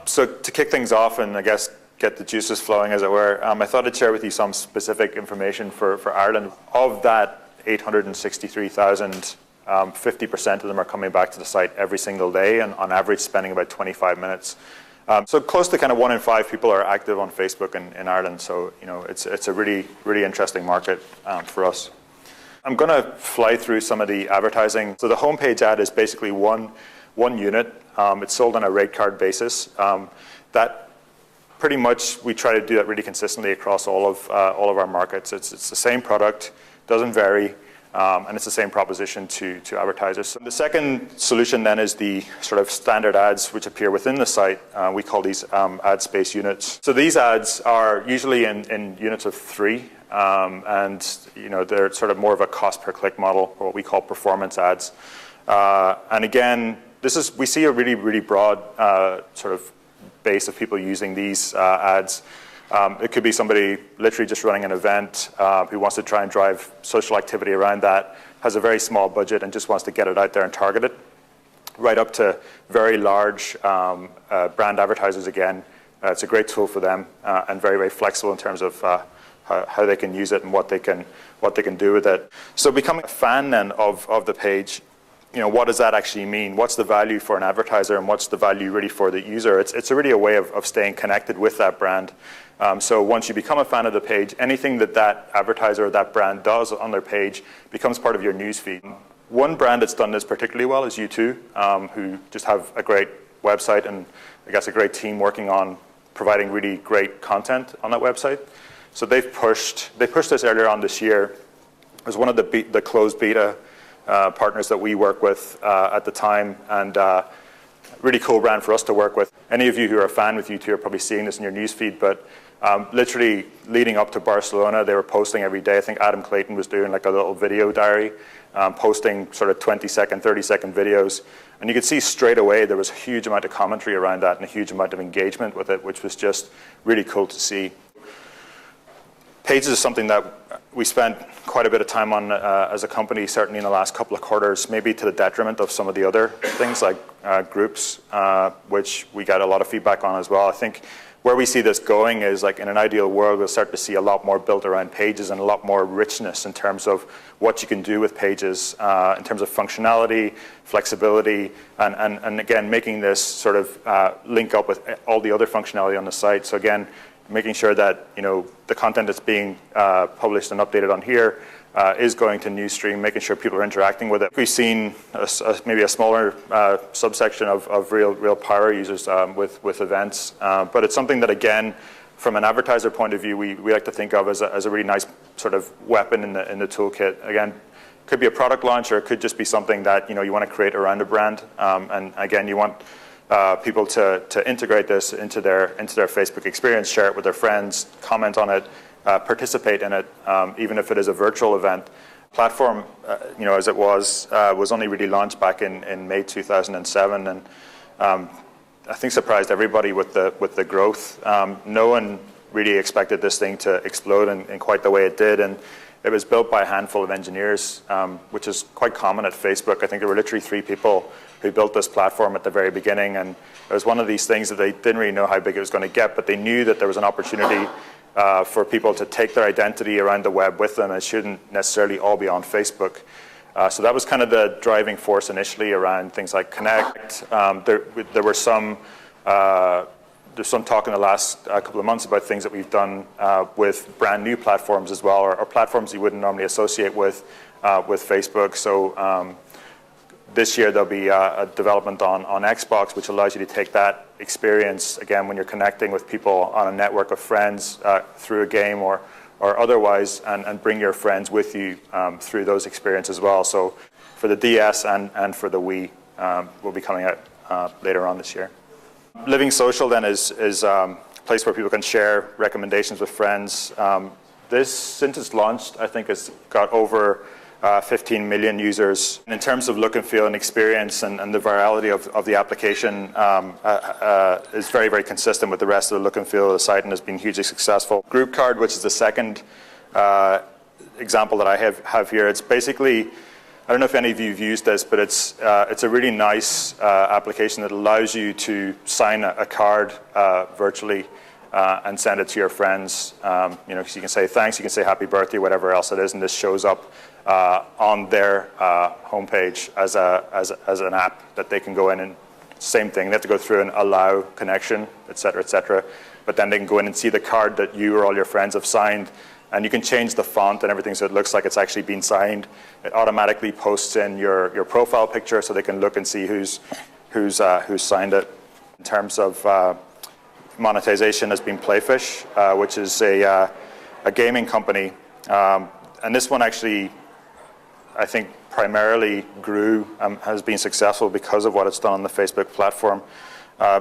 So to kick things off and I guess get the juices flowing, as it were, I thought I'd share with you some specific information for Ireland. Of that 863,000, 50% of them are coming back to the site every single day, and on average spending about 25 minutes. So close to kind of 1 in 5 people are active on Facebook in Ireland. So it's a really, really interesting market for us. I'm going to fly through some of the advertising. So the homepage ad is basically one unit. It's sold on a rate card basis. That pretty much we try to do that really consistently across all of our markets. It's the same product, doesn't vary, and it's the same proposition to advertisers. So the second solution then is the sort of standard ads which appear within the site. We call these ad space units. So these ads are usually in units of 3, and they're sort of more of a cost per click model, or what we call performance ads. And again, we see a really, really broad sort of base of people using these ads. It could be somebody literally just running an event who wants to try and drive social activity around that, has a very small budget and just wants to get it out there and target it, right up to very large brand advertisers again. It's a great tool for them and very, very flexible in terms of how they can use it and what they can do with it. So becoming a fan then of the page, what does that actually mean? What's the value for an advertiser and what's the value really for the user? It's really a way of staying connected with that brand. So once you become a fan of the page, anything that advertiser or that brand does on their page becomes part of your newsfeed. One brand that's done this particularly well is WII, who just have a great website and I guess a great team working on providing really great content on that website. So they pushed this earlier on this year. It was one of the closed beta partners that we work with at the time, and really cool brand for us to work with. Any of you who are a fan with WII are probably seeing this in your newsfeed, but literally leading up to Barcelona, they were posting every day. I think Adam Clayton was doing like a little video diary, posting sort of 20-second, 30-second videos. And you could see straight away there was a huge amount of commentary around that and a huge amount of engagement with it, which was just really cool to see. Pages is something that we spent quite a bit of time on as a company, certainly in the last couple of quarters, maybe to the detriment of some of the other things like groups, which we got a lot of feedback on as well. I think where we see this going is, like, in an ideal world, we'll start to see a lot more built around pages and a lot more richness in terms of what you can do with pages, in terms of functionality, flexibility, and again, making this sort of link up with all the other functionality on the site. So again, making sure that the content that's being published and updated on here is going to Newsstream, making sure people are interacting with it. We've seen maybe a smaller subsection of real power users with events, but it's something that, again, from an advertiser point of view, we like to think of as a really nice sort of weapon in the toolkit. Again, could be a product launch, or it could just be something that you want to create around a brand, and again, you want people to integrate this into their Facebook experience, share it with their friends, comment on it, participate in it, even if it is a virtual event. Platform, as it was only really launched back in May 2007, and I think surprised everybody with the growth. No one really expected this thing to explode in quite the way it did, and it was built by a handful of engineers, which is quite common at Facebook. I think there were literally 3 people who built this platform at the very beginning, and it was one of these things that they didn't really know how big it was going to get, but they knew that there was an opportunity for people to take their identity around the web with them. It shouldn't necessarily all be on Facebook. So that was kind of the driving force initially around things like Connect. There were some there's some talk in the last couple of months about things that we've done with brand new platforms as well, or platforms you wouldn't normally associate with Facebook. So this year there'll be a development on Xbox, which allows you to take that experience, again, when you're connecting with people on a network of friends through a game or otherwise, and bring your friends with you through those experiences as well. So for the DS and for the Wii, will be coming out later on this year. Living Social then is a place where people can share recommendations with friends. This, since it's launched, I think has got over 15 million users. In terms of look and feel and experience and the virality of the application is very, very consistent with the rest of the look and feel of the site and has been hugely successful. Group Card, which is the second example that I have here, it's basically I don't know if any of you have used this, but it's a really nice application that allows you to sign a card virtually and send it to your friends. So you can say thanks, you can say happy birthday, whatever else it is, and this shows up on their homepage as an app that they can go in and same thing. They have to go through and allow connection, et cetera, but then they can go in and see the card that you or all your friends have signed. And you can change the font and everything so it looks like it's actually been signed. It automatically posts in your profile picture so they can look and see who's signed it. In terms of monetization has been Playfish, which is a gaming company. And this one actually, I think, primarily grew, has been successful because of what it's done on the Facebook platform.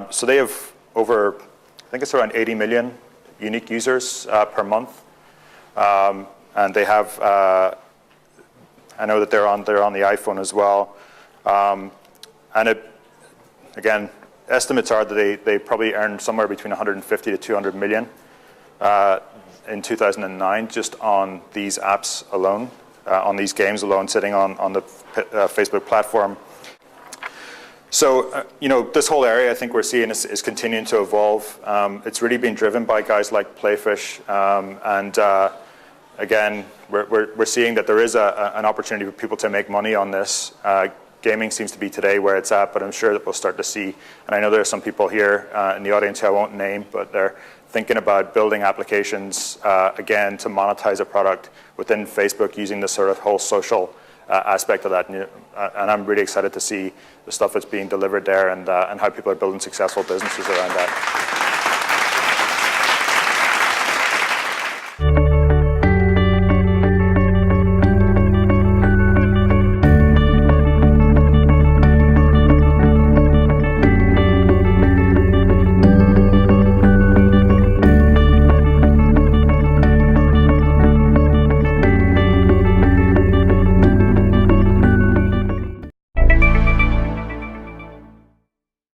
So they have over, I think it's around 80 million unique users per month. And they have, I know that they're on the iPhone as well. And again, estimates are that they probably earned somewhere between 150 to 200 million in 2009 just on these apps alone, on these games alone, sitting on the Facebook platform. So, this whole area I think we're seeing is continuing to evolve. It's really been driven by guys like Playfish, and again, we're seeing that there is an opportunity for people to make money on this. Gaming seems to be today where it's at, but I'm sure that we'll start to see, and I know there are some people here in the audience who I won't name, but they're thinking about building applications, again, to monetize a product within Facebook using this sort of whole social aspect of that. And I'm really excited to see the stuff that's being delivered there and how people are building successful businesses around that.